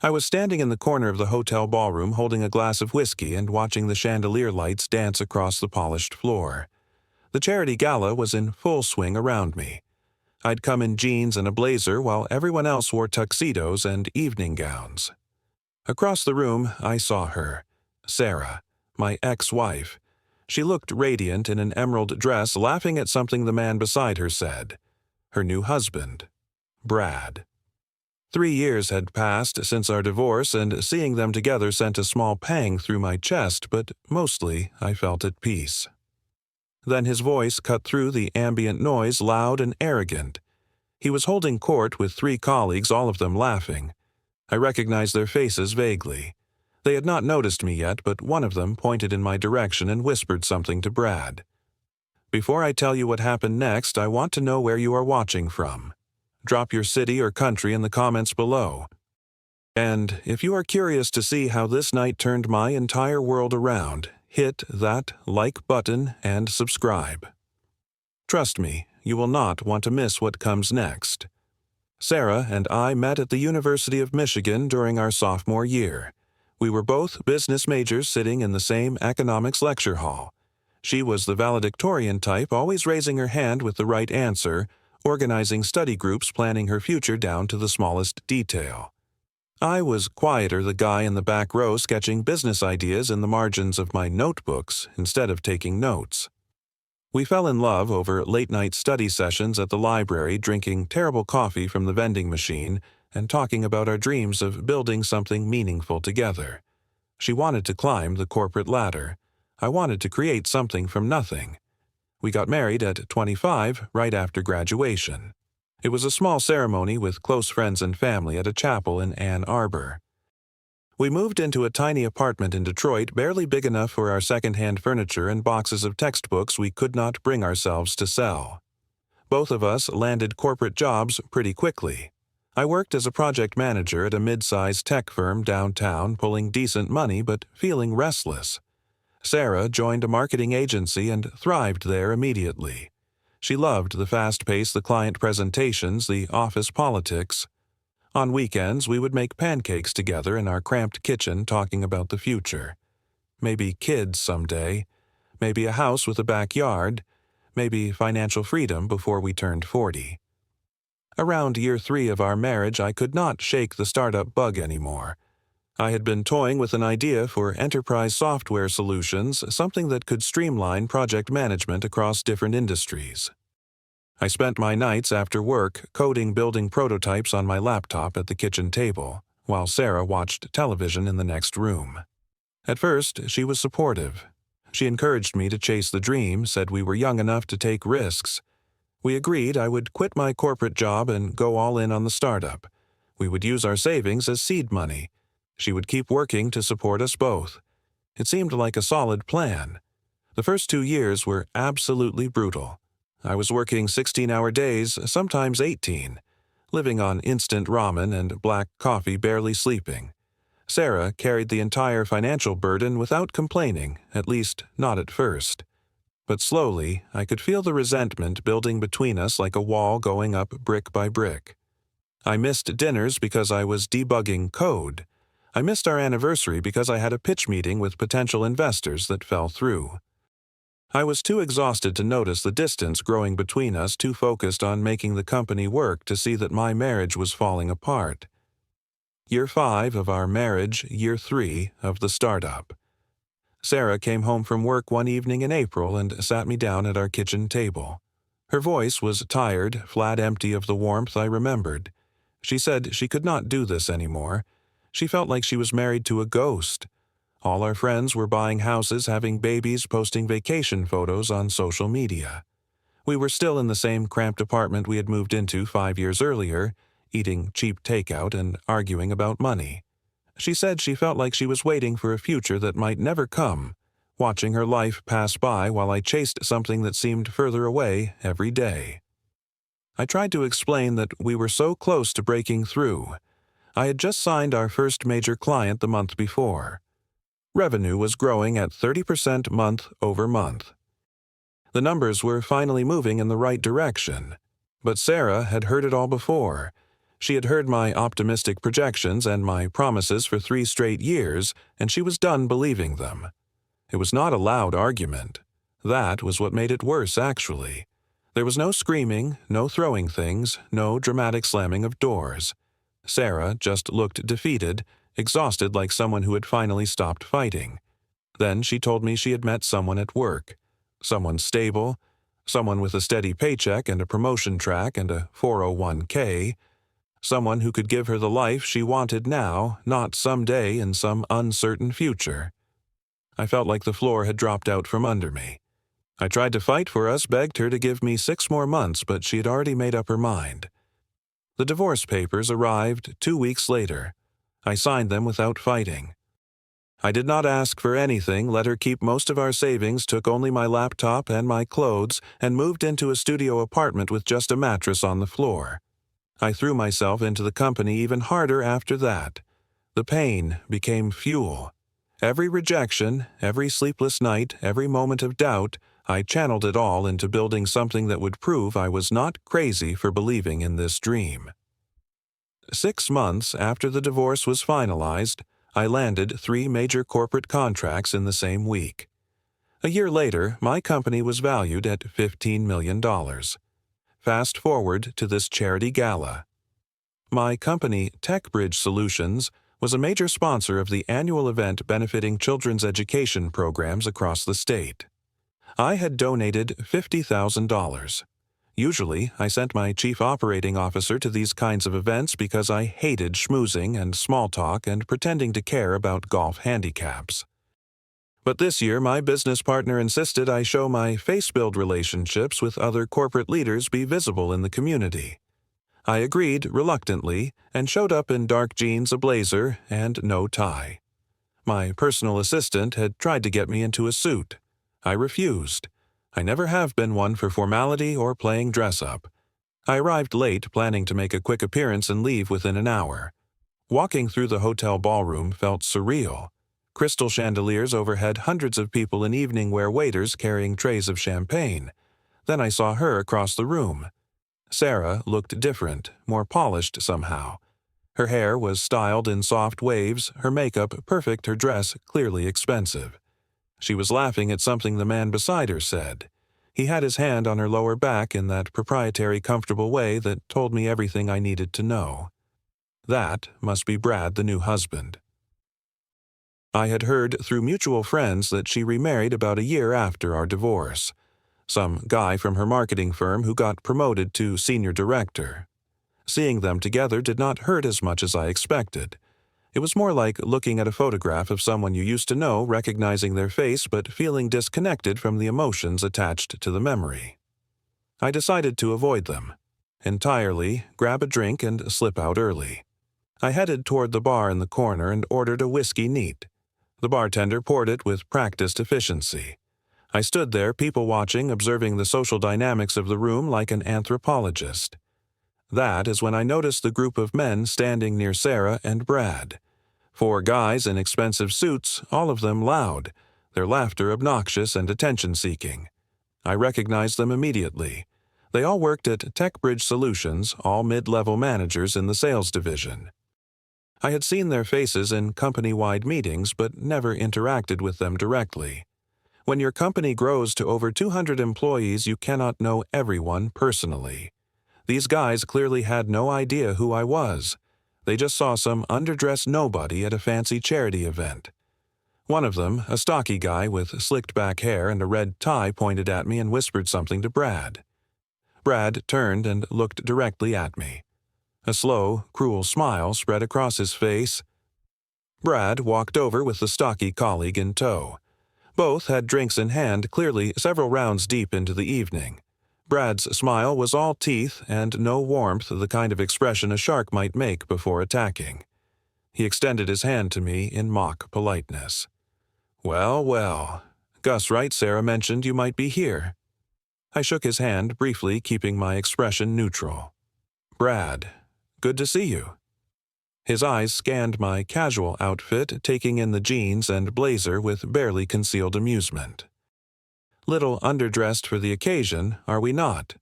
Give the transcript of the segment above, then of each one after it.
I was standing in the corner of the hotel ballroom holding a glass of whiskey and watching the chandelier lights dance across the polished floor. The charity gala was in full swing around me. I'd come in jeans and a blazer while everyone else wore tuxedos and evening gowns. Across the room, I saw her, Sarah, my ex-wife. She looked radiant in an emerald dress, laughing at something the man beside her said. Her new husband, Brad. 3 years had passed since our divorce, and seeing them together sent a small pang through my chest, but mostly I felt at peace. Then his voice cut through the ambient noise, loud and arrogant. He was holding court with 3 colleagues, all of them laughing. I recognized their faces vaguely. They had not noticed me yet, but one of them pointed in my direction and whispered something to Brad. Before I tell you what happened next, I want to know where you are watching from. Drop your city or country in the comments below. And if you are curious to see how this night turned my entire world around, hit that like button and subscribe. Trust me, you will not want to miss what comes next. Sarah and I met at the University of Michigan during our sophomore year. We were both business majors sitting in the same economics lecture hall. She was the valedictorian type, always raising her hand with the right answer, organizing study groups, planning her future down to the smallest detail. I was quieter, the guy in the back row sketching business ideas in the margins of my notebooks instead of taking notes. We fell in love over late-night study sessions at the library, drinking terrible coffee from the vending machine and talking about our dreams of building something meaningful together. She wanted to climb the corporate ladder. I wanted to create something from nothing. We got married at 25, right after graduation. It was a small ceremony with close friends and family at a chapel in Ann Arbor. We moved into a tiny apartment in Detroit, barely big enough for our second-hand furniture and boxes of textbooks we could not bring ourselves to sell. Both of us landed corporate jobs pretty quickly. I worked as a project manager at a mid-sized tech firm downtown, pulling decent money but feeling restless. Sarah joined a marketing agency and thrived there immediately. She loved the fast pace, the client presentations, the office politics. On weekends, we would make pancakes together in our cramped kitchen talking about the future. Maybe kids someday, maybe a house with a backyard, maybe financial freedom before we turned 40. Around year 3 of our marriage, I could not shake the startup bug anymore. I had been toying with an idea for enterprise software solutions, something that could streamline project management across different industries. I spent my nights after work coding building prototypes on my laptop at the kitchen table, while Sarah watched television in the next room. At first, she was supportive. She encouraged me to chase the dream, said we were young enough to take risks. We agreed I would quit my corporate job and go all in on the startup. We would use our savings as seed money. She would keep working to support us both. It seemed like a solid plan. The first 2 years were absolutely brutal. I was working 16-hour days, sometimes 18, living on instant ramen and black coffee, barely sleeping. Sarah carried the entire financial burden without complaining, at least not at first. But slowly, I could feel the resentment building between us like a wall going up brick by brick. I missed dinners because I was debugging code. I missed our anniversary because I had a pitch meeting with potential investors that fell through. I was too exhausted to notice the distance growing between us, too focused on making the company work to see that my marriage was falling apart. Year 5 of our marriage, year 3 of the startup. Sarah came home from work one evening in April and sat me down at our kitchen table. Her voice was tired, flat empty of the warmth I remembered. She said she could not do this anymore. She felt like she was married to a ghost. All our friends were buying houses, having babies, posting vacation photos on social media. We were still in the same cramped apartment we had moved into 5 years earlier, eating cheap takeout and arguing about money. She said she felt like she was waiting for a future that might never come, watching her life pass by while I chased something that seemed further away every day. I tried to explain that we were so close to breaking through. I had just signed our first major client the month before. Revenue was growing at 30% month over month. The numbers were finally moving in the right direction. But Sarah had heard it all before. She had heard my optimistic projections and my promises for 3 straight years, and she was done believing them. It was not a loud argument. That was what made it worse, actually. There was no screaming, no throwing things, no dramatic slamming of doors. Sarah just looked defeated, exhausted like someone who had finally stopped fighting. Then she told me she had met someone at work. Someone stable, someone with a steady paycheck and a promotion track and a 401k, someone who could give her the life she wanted now, not someday in some uncertain future. I felt like the floor had dropped out from under me. I tried to fight for us, begged her to give me 6 more months, but she had already made up her mind. The divorce papers arrived 2 weeks later. I signed them without fighting. I did not ask for anything, let her keep most of our savings, took only my laptop and my clothes, and moved into a studio apartment with just a mattress on the floor. I threw myself into the company even harder after that. The pain became fuel. Every rejection, every sleepless night, every moment of doubt, I channeled it all into building something that would prove I was not crazy for believing in this dream. 6 months after the divorce was finalized, I landed 3 major corporate contracts in the same week. A year later, my company was valued at $15 million. Fast forward to this charity gala. My company, TechBridge Solutions, was a major sponsor of the annual event benefiting children's education programs across the state. I had donated $50,000. Usually, I sent my chief operating officer to these kinds of events because I hated schmoozing and small talk and pretending to care about golf handicaps. But this year, my business partner insisted I show my face-build relationships with other corporate leaders be visible in the community. I agreed reluctantly and showed up in dark jeans, a blazer, and no tie. My personal assistant had tried to get me into a suit. I refused. I never have been one for formality or playing dress-up. I arrived late, planning to make a quick appearance and leave within an hour. Walking through the hotel ballroom felt surreal. Crystal chandeliers overhead, hundreds of people in evening wear waiters carrying trays of champagne. Then I saw her across the room. Sarah looked different, more polished somehow. Her hair was styled in soft waves, her makeup perfect, her dress clearly expensive. She was laughing at something the man beside her said. He had his hand on her lower back in that proprietary, comfortable way that told me everything I needed to know. That must be Brad, the new husband. I had heard through mutual friends that she remarried about a year after our divorce. Some guy from her marketing firm who got promoted to senior director. Seeing them together did not hurt as much as I expected. It was more like looking at a photograph of someone you used to know, recognizing their face but feeling disconnected from the emotions attached to the memory. I decided to avoid them entirely, grab a drink and slip out early. I headed toward the bar in the corner and ordered a whiskey neat. The bartender poured it with practiced efficiency. I stood there, people-watching, observing the social dynamics of the room like an anthropologist. That is when I noticed the group of men standing near Sarah and Brad. 4 guys in expensive suits, all of them loud, their laughter obnoxious and attention-seeking. I recognized them immediately. They all worked at TechBridge Solutions, all mid-level managers in the sales division. I had seen their faces in company-wide meetings but never interacted with them directly. When your company grows to over 200 employees, you cannot know everyone personally. These guys clearly had no idea who I was. They just saw some underdressed nobody at a fancy charity event. One of them, a stocky guy with slicked-back hair and a red tie, pointed at me and whispered something to Brad. Brad turned and looked directly at me. A slow, cruel smile spread across his face. Brad walked over with the stocky colleague in tow. Both had drinks in hand, clearly several rounds deep into the evening. Brad's smile was all teeth and no warmth, the kind of expression a shark might make before attacking. He extended his hand to me in mock politeness. "Well, well. Gus, right? Sarah mentioned you might be here." I shook his hand briefly, keeping my expression neutral. "Brad, good to see you." His eyes scanned my casual outfit, taking in the jeans and blazer with barely concealed amusement. "Little underdressed for the occasion, are we not?"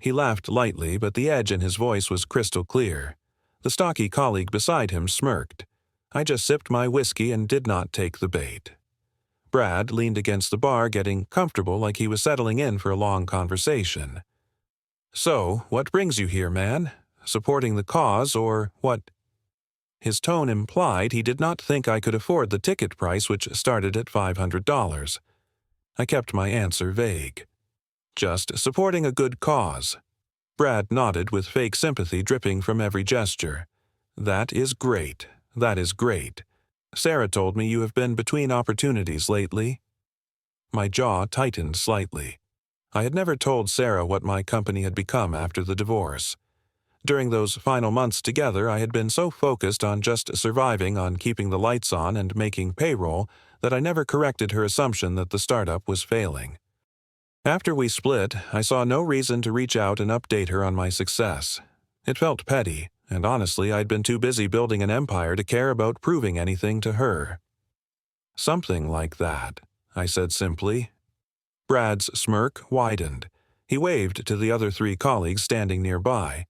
He laughed lightly, but the edge in his voice was crystal clear. The stocky colleague beside him smirked. I just sipped my whiskey and did not take the bait. Brad leaned against the bar, getting comfortable like he was settling in for a long conversation. "So, what brings you here, man? Supporting the cause, or what?" His tone implied he did not think I could afford the ticket price, which started at $500. I kept my answer vague. "Just supporting a good cause." Brad nodded with fake sympathy dripping from every gesture. "That is great. That is great. Sarah told me you have been between opportunities lately." My jaw tightened slightly. I had never told Sarah what my company had become after the divorce. During those final months together, I had been so focused on just surviving, on keeping the lights on and making payroll, that I never corrected her assumption that the startup was failing. After we split, I saw no reason to reach out and update her on my success. It felt petty, and honestly, I'd been too busy building an empire to care about proving anything to her. "Something like that," I said simply. Brad's smirk widened. He waved to the other 3 colleagues standing nearby.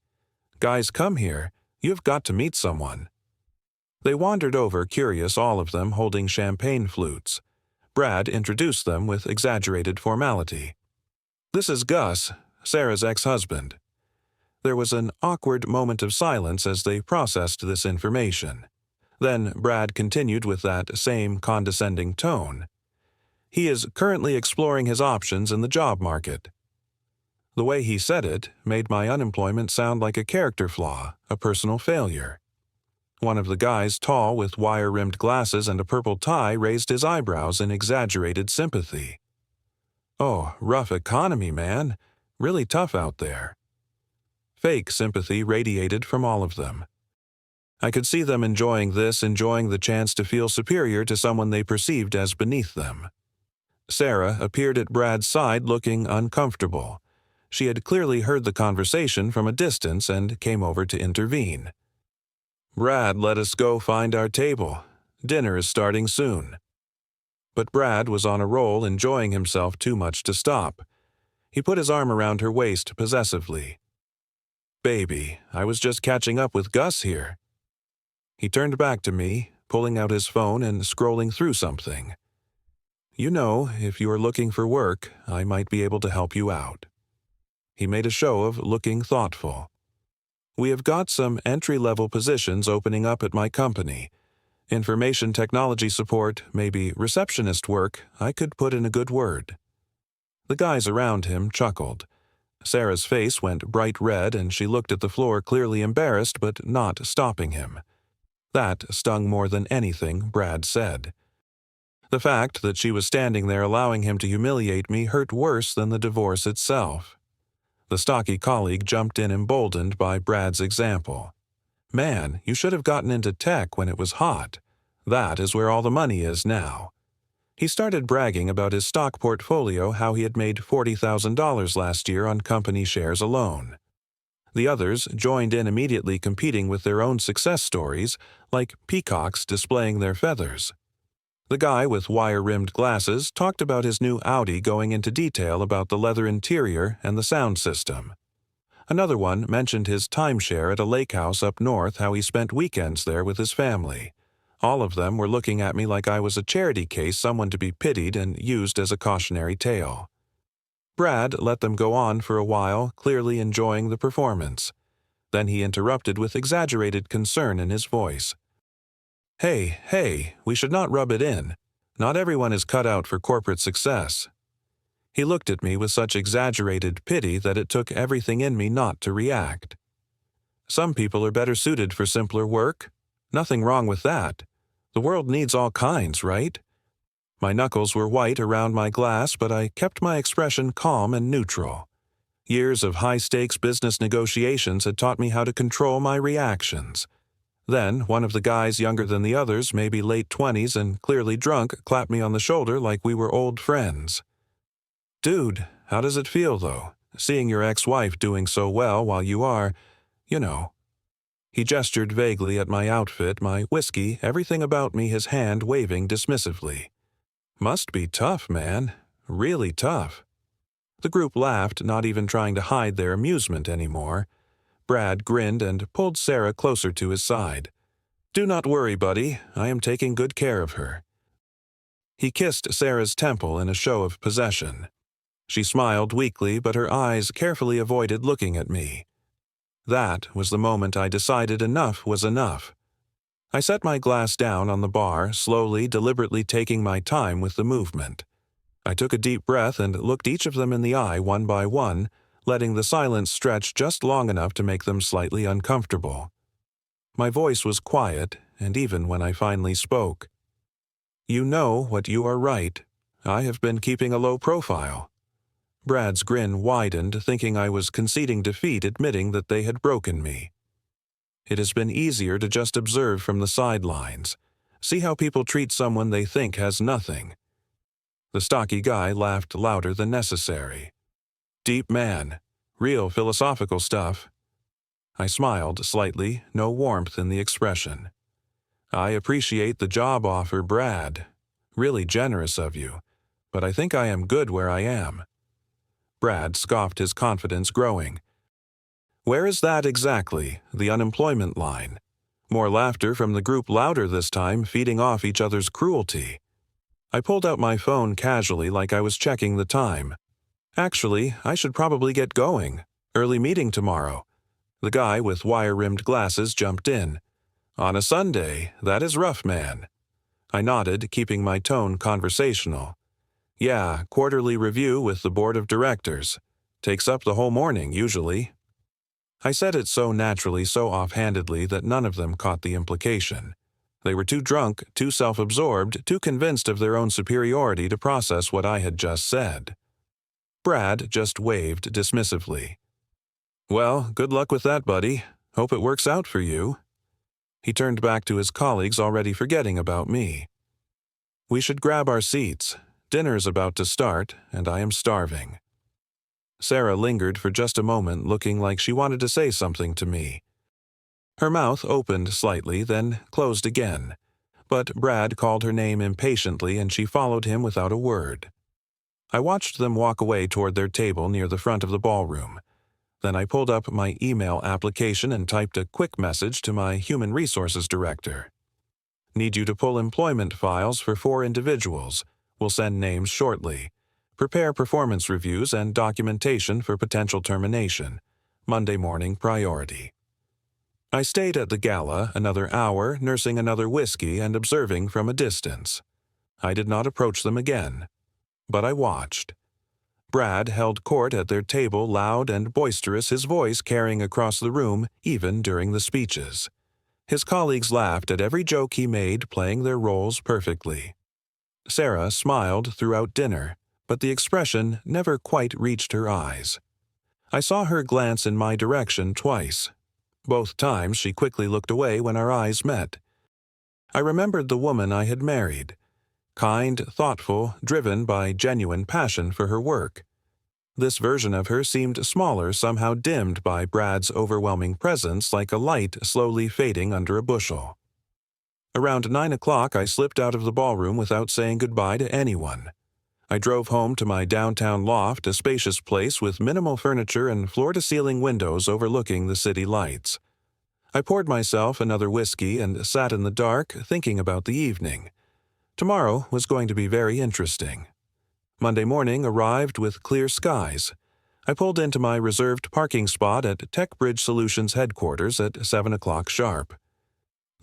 "Guys, come here. You've got to meet someone." They wandered over, curious, all of them holding champagne flutes. Brad introduced them with exaggerated formality. "This is Gus, Sarah's ex-husband." There was an awkward moment of silence as they processed this information. Then Brad continued with that same condescending tone. "He is currently exploring his options in the job market." The way he said it made my unemployment sound like a character flaw, a personal failure. One of the guys, tall with wire-rimmed glasses and a purple tie, raised his eyebrows in exaggerated sympathy. "Oh, rough economy, man. Really tough out there." Fake sympathy radiated from all of them. I could see them enjoying the chance to feel superior to someone they perceived as beneath them. Sarah appeared at Brad's side looking uncomfortable. She had clearly heard the conversation from a distance and came over to intervene. "Brad, let us go find our table. Dinner is starting soon." But Brad was on a roll, enjoying himself too much to stop. He put his arm around her waist possessively. "Baby, I was just catching up with Gus here." He turned back to me, pulling out his phone and scrolling through something. "You know, if you are looking for work, I might be able to help you out." He made a show of looking thoughtful. "We have got some entry-level positions opening up at my company. Information technology support, maybe receptionist work. I could put in a good word." The guys around him chuckled. Sarah's face went bright red and she looked at the floor, clearly embarrassed but not stopping him. That stung more than anything Brad said. The fact that she was standing there allowing him to humiliate me hurt worse than the divorce itself. The stocky colleague jumped in, emboldened by Brad's example. "Man, you should have gotten into tech when it was hot. That is where all the money is now." He started bragging about his stock portfolio, how he had made $40,000 last year on company shares alone. The others joined in immediately, competing with their own success stories, like peacocks displaying their feathers. The guy with wire-rimmed glasses talked about his new Audi, going into detail about the leather interior and the sound system. Another one mentioned his timeshare at a lake house up north, how he spent weekends there with his family. All of them were looking at me like I was a charity case, someone to be pitied and used as a cautionary tale. Brad let them go on for a while, clearly enjoying the performance. Then he interrupted with exaggerated concern in his voice. Hey, we should not rub it in. Not everyone is cut out for corporate success." He looked at me with such exaggerated pity that it took everything in me not to react. "Some people are better suited for simpler work. Nothing wrong with that. The world needs all kinds, right?" My knuckles were white around my glass, but I kept my expression calm and neutral. Years of high-stakes business negotiations had taught me how to control my reactions. Then, one of the guys younger than the others, maybe late 20s and clearly drunk, clapped me on the shoulder like we were old friends. "Dude, how does it feel, though, seeing your ex-wife doing so well while you are, you know?" He gestured vaguely at my outfit, my whiskey, everything about me, his hand waving dismissively. "Must be tough, man. Really tough." The group laughed, not even trying to hide their amusement anymore. Brad grinned and pulled Sarah closer to his side. "Do not worry, buddy. I am taking good care of her." He kissed Sarah's temple in a show of possession. She smiled weakly, but her eyes carefully avoided looking at me. That was the moment I decided enough was enough. I set my glass down on the bar, slowly, deliberately taking my time with the movement. I took a deep breath and looked each of them in the eye one by one, letting the silence stretch just long enough to make them slightly uncomfortable. My voice was quiet, and even when I finally spoke, "You know what you are right. I have been keeping a low profile." Brad's grin widened, thinking I was conceding defeat, admitting that they had broken me. It has been easier to just observe from the sidelines, see how people treat someone they think has nothing. The stocky guy laughed louder than necessary. "Deep man. Real philosophical stuff." I smiled slightly, no warmth in the expression. "I appreciate the job offer, Brad. Really generous of you. But I think I am good where I am." Brad scoffed, his confidence growing. "Where is that exactly, the unemployment line?" More laughter from the group, louder this time, feeding off each other's cruelty. I pulled out my phone casually, like I was checking the time. "Actually, I should probably get going. Early meeting tomorrow." The guy with wire-rimmed glasses jumped in. "On a Sunday, that is rough, man." I nodded, keeping my tone conversational. "Yeah, quarterly review with the board of directors. Takes up the whole morning, usually." I said it so naturally, so offhandedly, that none of them caught the implication. They were too drunk, too self-absorbed, too convinced of their own superiority to process what I had just said. Brad just waved dismissively. "Well, good luck with that, buddy. Hope it works out for you." He turned back to his colleagues, already forgetting about me. "We should grab our seats. Dinner's about to start, and I am starving." Sarah lingered for just a moment, looking like she wanted to say something to me. Her mouth opened slightly, then closed again. But Brad called her name impatiently, and she followed him without a word. I watched them walk away toward their table near the front of the ballroom. Then I pulled up my email application and typed a quick message to my human resources director. "Need you to pull employment files for 4 individuals. We'll send names shortly. Prepare performance reviews and documentation for potential termination. Monday morning priority." I stayed at the gala another hour, nursing another whiskey and observing from a distance. I did not approach them again, but I watched. Brad held court at their table, loud and boisterous, his voice carrying across the room even during the speeches. His colleagues laughed at every joke he made, playing their roles perfectly. Sarah smiled throughout dinner, but the expression never quite reached her eyes. I saw her glance in my direction twice. Both times she quickly looked away when our eyes met. I remembered the woman I had married. Kind, thoughtful, driven by genuine passion for her work. This version of her seemed smaller, somehow dimmed by Brad's overwhelming presence, like a light slowly fading under a bushel. Around 9 o'clock, I slipped out of the ballroom without saying goodbye to anyone. I drove home to my downtown loft, a spacious place with minimal furniture and floor-to-ceiling windows overlooking the city lights. I poured myself another whiskey and sat in the dark, thinking about the evening. Tomorrow was going to be very interesting. Monday morning arrived with clear skies. I pulled into my reserved parking spot at TechBridge Solutions headquarters at 7 o'clock sharp.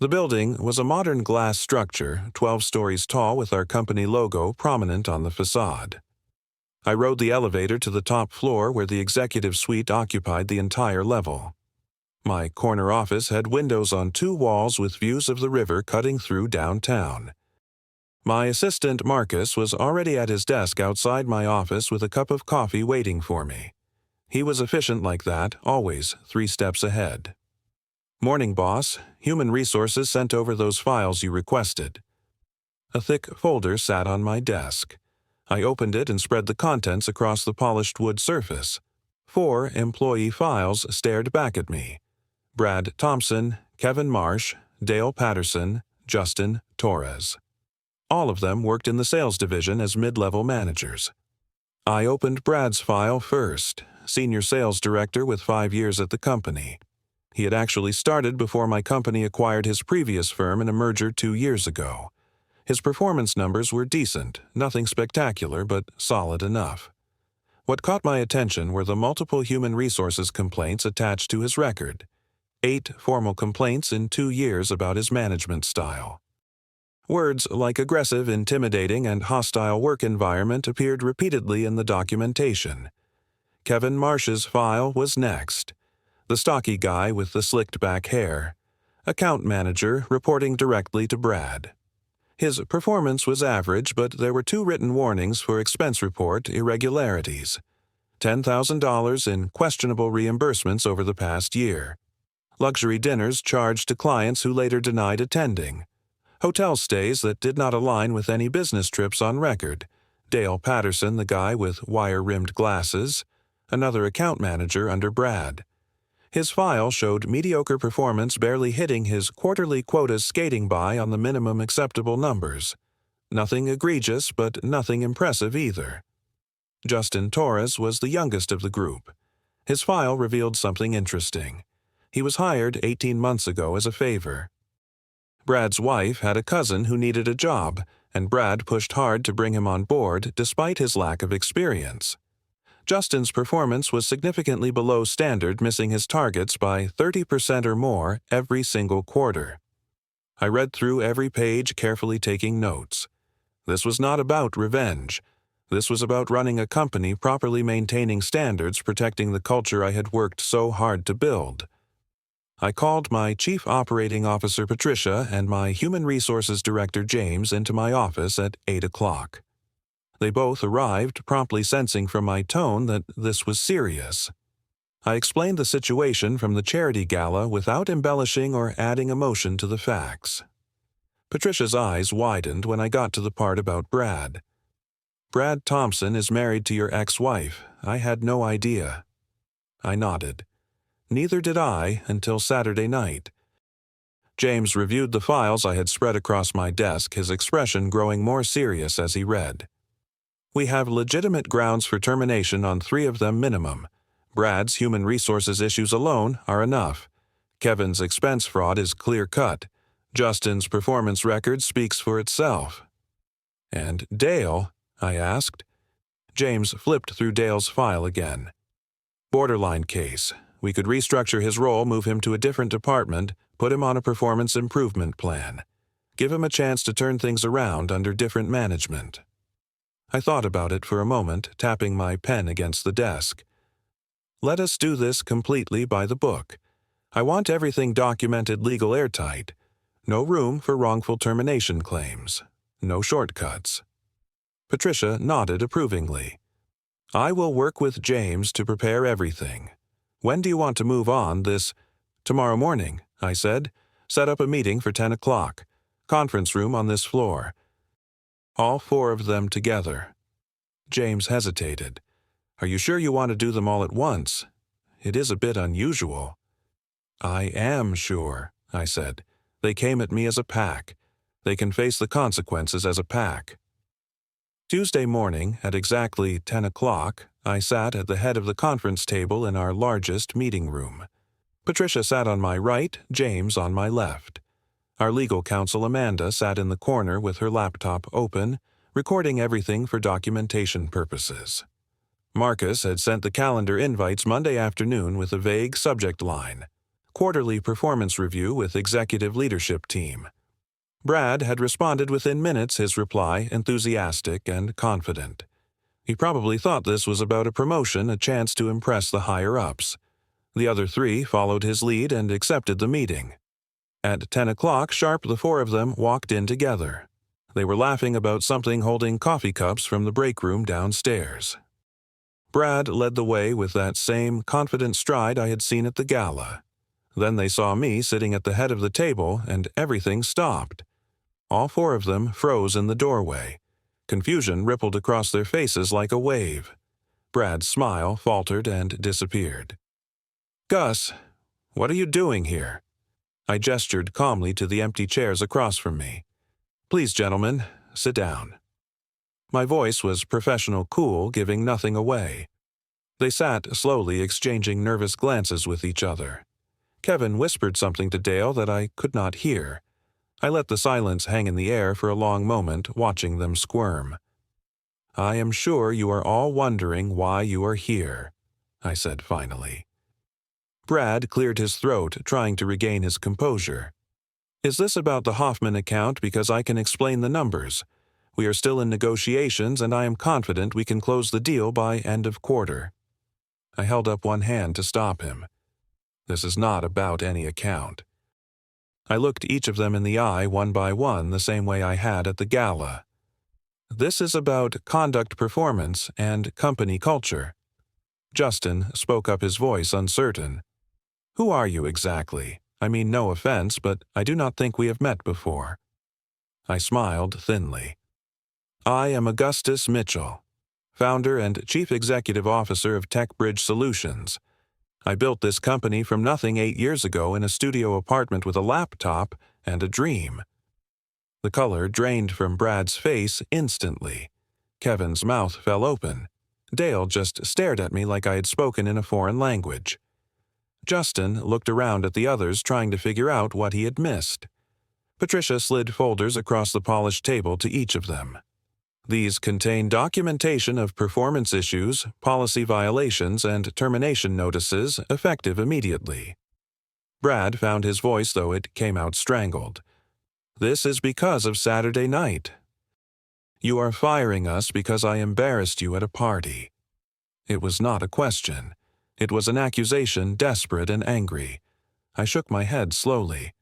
The building was a modern glass structure, 12 stories tall, with our company logo prominent on the facade. I rode the elevator to the top floor, where the executive suite occupied the entire level. My corner office had windows on 2 walls with views of the river cutting through downtown. My assistant, Marcus, was already at his desk outside my office with a cup of coffee waiting for me. He was efficient like that, always 3 steps ahead. "Morning, boss. Human Resources sent over those files you requested." A thick folder sat on my desk. I opened it and spread the contents across the polished wood surface. 4 employee files stared back at me. Brad Thompson, Kevin Marsh, Dale Patterson, Justin Torres. All of them worked in the sales division as mid-level managers. I opened Brad's file first, senior sales director with 5 years at the company. He had actually started before my company acquired his previous firm in a merger 2 years ago. His performance numbers were decent, nothing spectacular, but solid enough. What caught my attention were the multiple human resources complaints attached to his record. 8 formal complaints in 2 years about his management style. Words like aggressive, intimidating, and hostile work environment appeared repeatedly in the documentation. Kevin Marsh's file was next. The stocky guy with the slicked-back hair. Account manager reporting directly to Brad. His performance was average, but there were 2 written warnings for expense report irregularities. $10,000 in questionable reimbursements over the past year. Luxury dinners charged to clients who later denied attending. Hotel stays that did not align with any business trips on record. Dale Patterson, the guy with wire-rimmed glasses. Another account manager under Brad. His file showed mediocre performance barely hitting his quarterly quotas skating by on the minimum acceptable numbers. Nothing egregious, but nothing impressive either. Justin Torres was the youngest of the group. His file revealed something interesting. He was hired 18 months ago as a favor. Brad's wife had a cousin who needed a job, and Brad pushed hard to bring him on board despite his lack of experience. Justin's performance was significantly below standard, missing his targets by 30% or more every single quarter. I read through every page, carefully taking notes. This was not about revenge. This was about running a company, properly maintaining standards, protecting the culture I had worked so hard to build. I called my Chief Operating Officer Patricia and my Human Resources Director James into my office at 8 o'clock. They both arrived, promptly sensing from my tone that this was serious. I explained the situation from the charity gala without embellishing or adding emotion to the facts. Patricia's eyes widened when I got to the part about Brad. "Brad Thompson is married to your ex-wife. I had no idea." I nodded. Neither did I until Saturday night. James reviewed the files I had spread across my desk, his expression growing more serious as he read. "We have legitimate grounds for termination on 3 of them minimum. Brad's human resources issues alone are enough. Kevin's expense fraud is clear-cut. Justin's performance record speaks for itself." "And Dale?" I asked. James flipped through Dale's file again. "Borderline case. We could restructure his role, move him to a different department, put him on a performance improvement plan. Give him a chance to turn things around under different management." I thought about it for a moment, tapping my pen against the desk. "Let us do this completely by the book. I want everything documented legal airtight. No room for wrongful termination claims. No shortcuts." Patricia nodded approvingly. "I will work with James to prepare everything. When do you want to move on this?" "Tomorrow morning," I said. "Set up a meeting for 10 o'clock. Conference room on this floor. All 4 of them together." James hesitated. "Are you sure you want to do them all at once? It is a bit unusual." "I am sure," I said. "They came at me as a pack. They can face the consequences as a pack." Tuesday morning, at exactly 10 o'clock, I sat at the head of the conference table in our largest meeting room. Patricia sat on my right, James on my left. Our legal counsel Amanda sat in the corner with her laptop open, recording everything for documentation purposes. Marcus had sent the calendar invites Monday afternoon with a vague subject line: "Quarterly Performance Review with Executive Leadership Team." Brad had responded within minutes, his reply enthusiastic and confident. He probably thought this was about a promotion, a chance to impress the higher-ups. The other 3 followed his lead and accepted the meeting. At 10 o'clock sharp, the 4 of them walked in together. They were laughing about something, holding coffee cups from the break room downstairs. Brad led the way with that same confident stride I had seen at the gala. Then they saw me sitting at the head of the table, and everything stopped. All 4 of them froze in the doorway. Confusion rippled across their faces like a wave. Brad's smile faltered and disappeared. "Gus, what are you doing here?" I gestured calmly to the empty chairs across from me. "Please, gentlemen, sit down." My voice was professional cool, giving nothing away. They sat slowly, exchanging nervous glances with each other. Kevin whispered something to Dale that I could not hear. I let the silence hang in the air for a long moment, watching them squirm. "I am sure you are all wondering why you are here," I said finally. Brad cleared his throat, trying to regain his composure. "Is this about the Hoffman account? Because I can explain the numbers. We are still in negotiations, and I am confident we can close the deal by end of quarter." I held up one hand to stop him. "This is not about any account." I looked each of them in the eye one by one, the same way I had at the gala. "This is about conduct performance and company culture." Justin spoke up, his voice uncertain. "Who are you exactly? I mean no offense, but I do not think we have met before." I smiled thinly. "I am Augustus Mitchell, founder and chief executive officer of TechBridge Solutions. I built this company from nothing 8 years ago in a studio apartment with a laptop and a dream." The color drained from Brad's face instantly. Kevin's mouth fell open. Dale just stared at me like I had spoken in a foreign language. Justin looked around at the others, trying to figure out what he had missed. Patricia slid folders across the polished table to each of them. These contain documentation of performance issues, policy violations, and termination notices effective immediately. Brad found his voice, though it came out strangled. "This is because of Saturday night. You are firing us because I embarrassed you at a party." It was not a question. It was an accusation, desperate and angry. I shook my head slowly.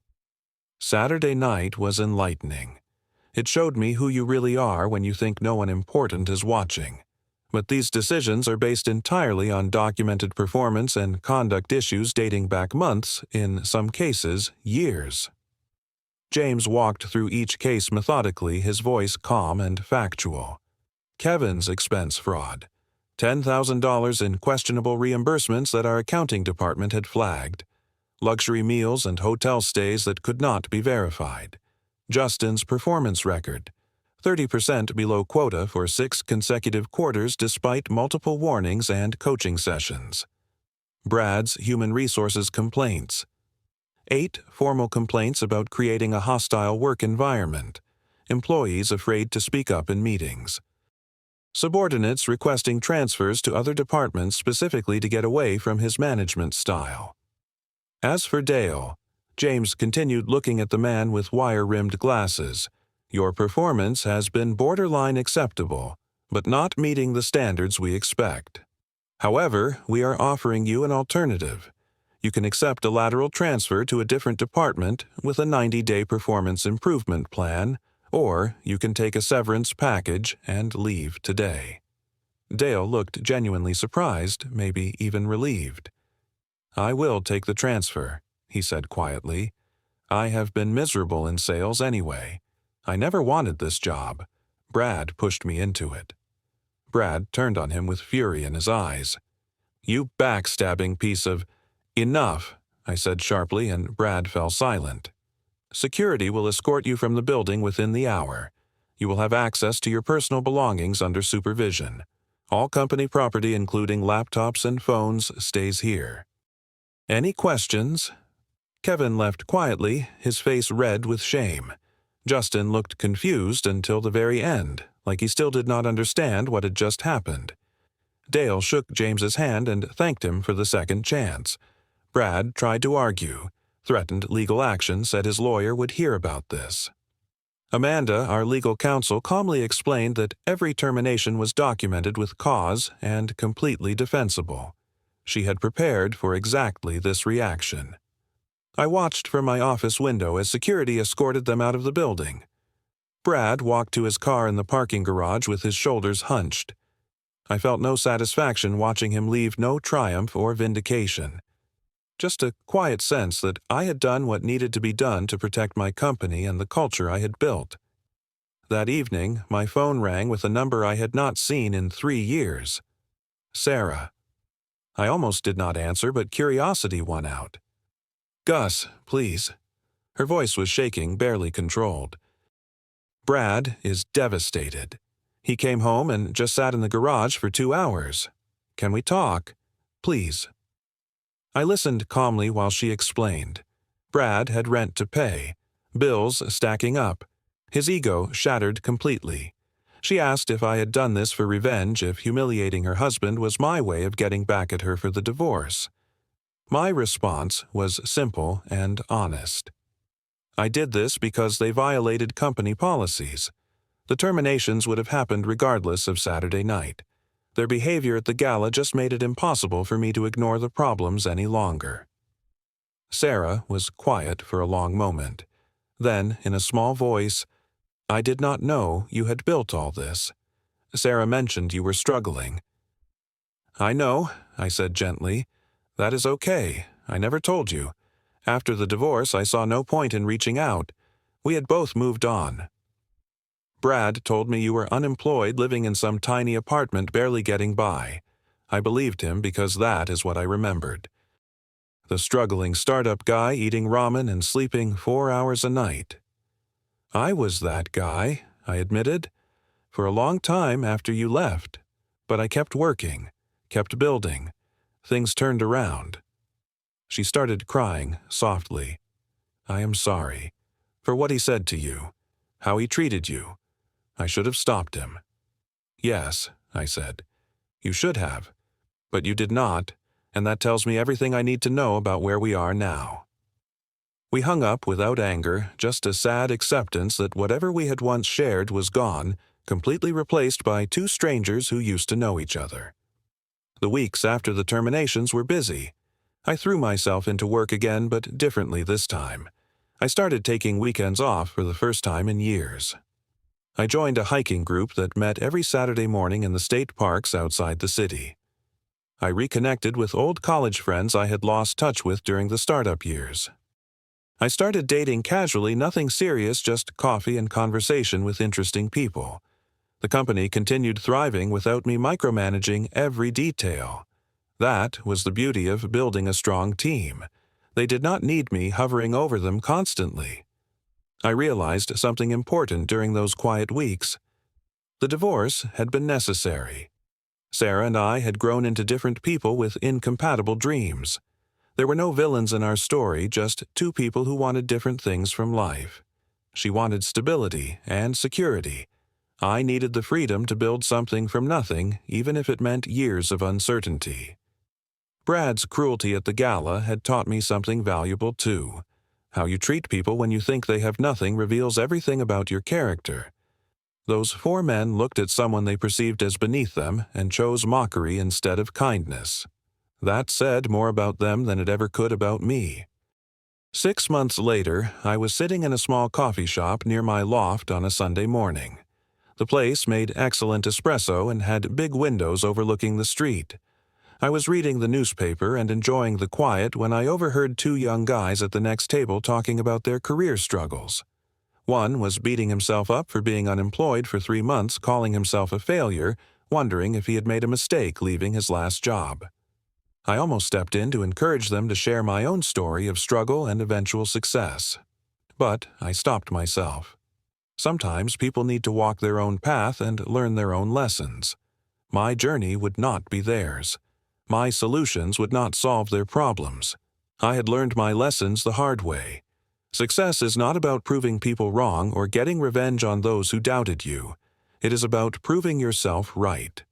"Saturday night was enlightening. It showed me who you really are when you think no one important is watching. But these decisions are based entirely on documented performance and conduct issues dating back months, in some cases, years." James walked through each case methodically, his voice calm and factual. Kevin's expense fraud. $10,000 in questionable reimbursements that our accounting department had flagged. Luxury meals and hotel stays that could not be verified. Justin's performance record. 30% below quota for 6 consecutive quarters despite multiple warnings and coaching sessions. Brad's human resources complaints. 8 formal complaints about creating a hostile work environment. Employees afraid to speak up in meetings. Subordinates requesting transfers to other departments specifically to get away from his management style. As for Dale, James continued looking at the man with wire-rimmed glasses. "Your performance has been borderline acceptable, but not meeting the standards we expect. However, we are offering you an alternative. You can accept a lateral transfer to a different department with a 90-day performance improvement plan, or you can take a severance package and leave today." Dale looked genuinely surprised, maybe even relieved. "I will take the transfer," he said quietly. "I have been miserable in sales anyway. I never wanted this job. Brad pushed me into it." Brad turned on him with fury in his eyes. "You backstabbing piece of—" "Enough," I said sharply, and Brad fell silent. "Security will escort you from the building within the hour. You will have access to your personal belongings under supervision. All company property, including laptops and phones, stays here. Any questions?" Kevin left quietly, his face red with shame. Justin looked confused until the very end, like he still did not understand what had just happened. Dale shook James's hand and thanked him for the second chance. Brad tried to argue, threatened legal action, said his lawyer would hear about this. Amanda, our legal counsel, calmly explained that every termination was documented with cause and completely defensible. She had prepared for exactly this reaction. I watched from my office window as security escorted them out of the building. Brad walked to his car in the parking garage with his shoulders hunched. I felt no satisfaction watching him leave, no triumph or vindication. Just a quiet sense that I had done what needed to be done to protect my company and the culture I had built. That evening, my phone rang with a number I had not seen in 3 years. Sarah. I almost did not answer, but curiosity won out. "Gus, please." Her voice was shaking, barely controlled. "Brad is devastated. He came home and just sat in the garage for 2 hours. Can we talk? Please." I listened calmly while she explained. Brad had rent to pay, bills stacking up, his ego shattered completely. She asked if I had done this for revenge, if humiliating her husband was my way of getting back at her for the divorce. My response was simple and honest. I did this because they violated company policies. The terminations would have happened regardless of Saturday night. Their behavior at the gala just made it impossible for me to ignore the problems any longer. Sarah was quiet for a long moment. Then, in a small voice, "I did not know you had built all this. Sarah mentioned you were struggling." "I know," I said gently. "That is okay. I never told you. After the divorce, I saw no point in reaching out. We had both moved on. Brad told me you were unemployed, living in some tiny apartment, barely getting by. I believed him because that is what I remembered. The struggling startup guy eating ramen and sleeping 4 hours a night. I was that guy," I admitted, "for a long time after you left. But I kept working, kept building. Things turned around." She started crying softly. "I am sorry for what he said to you, how he treated you. I should have stopped him." "Yes," I said, "you should have. But you did not, and that tells me everything I need to know about where we are now." We hung up without anger, just a sad acceptance that whatever we had once shared was gone, completely replaced by two strangers who used to know each other. The weeks after the terminations were busy. I threw myself into work again, but differently this time. I started taking weekends off for the first time in years. I joined a hiking group that met every Saturday morning in the state parks outside the city. I reconnected with old college friends I had lost touch with during the startup years. I started dating casually, nothing serious, just coffee and conversation with interesting people. The company continued thriving without me micromanaging every detail. That was the beauty of building a strong team. They did not need me hovering over them constantly. I realized something important during those quiet weeks. The divorce had been necessary. Sarah and I had grown into different people with incompatible dreams. There were no villains in our story, just two people who wanted different things from life. She wanted stability and security. I needed the freedom to build something from nothing, even if it meant years of uncertainty. Brad's cruelty at the gala had taught me something valuable too. How you treat people when you think they have nothing reveals everything about your character. Those four men looked at someone they perceived as beneath them and chose mockery instead of kindness. That said more about them than it ever could about me. 6 months later, I was sitting in a small coffee shop near my loft on a Sunday morning. The place made excellent espresso and had big windows overlooking the street. I was reading the newspaper and enjoying the quiet when I overheard two young guys at the next table talking about their career struggles. One was beating himself up for being unemployed for 3 months, calling himself a failure, wondering if he had made a mistake leaving his last job. I almost stepped in to encourage them to share my own story of struggle and eventual success. But I stopped myself. Sometimes people need to walk their own path and learn their own lessons. My journey would not be theirs. My solutions would not solve their problems. I had learned my lessons the hard way. Success is not about proving people wrong or getting revenge on those who doubted you. It is about proving yourself right.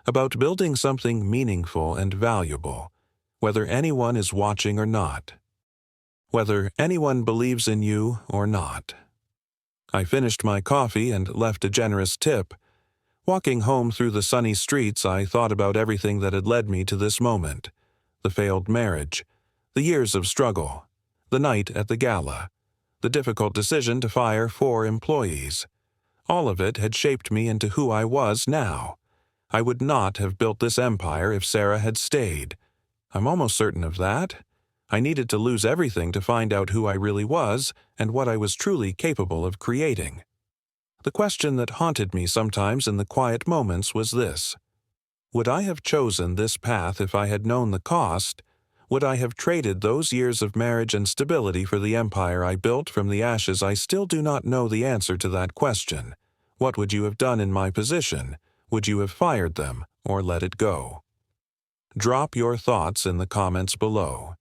About building something meaningful and valuable, whether anyone is watching or not. Whether anyone believes in you or not. I finished my coffee and left a generous tip. Walking home through the sunny streets, I thought about everything that had led me to this moment. The failed marriage, the years of struggle, the night at the gala, the difficult decision to fire 4 employees. All of it had shaped me into who I was now. I would not have built this empire if Sarah had stayed. I'm almost certain of that. I needed to lose everything to find out who I really was and what I was truly capable of creating. The question that haunted me sometimes in the quiet moments was this: would I have chosen this path if I had known the cost? Would I have traded those years of marriage and stability for the empire I built from the ashes? I still do not know the answer to that question. What would you have done in my position? Would you have fired them or let it go? Drop your thoughts in the comments below.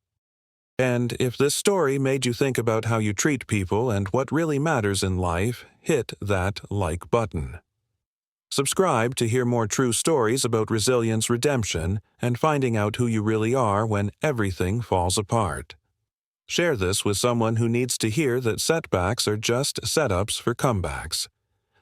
And if this story made you think about how you treat people and what really matters in life, hit that like button. Subscribe to hear more true stories about resilience, redemption, and finding out who you really are when everything falls apart. Share this with someone who needs to hear that setbacks are just setups for comebacks.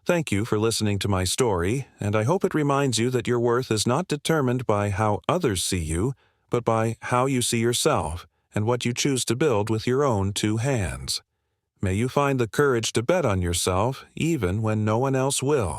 Thank you for listening to my story, and I hope it reminds you that your worth is not determined by how others see you, but by how you see yourself and what you choose to build with your own two hands. May you find the courage to bet on yourself even when no one else will.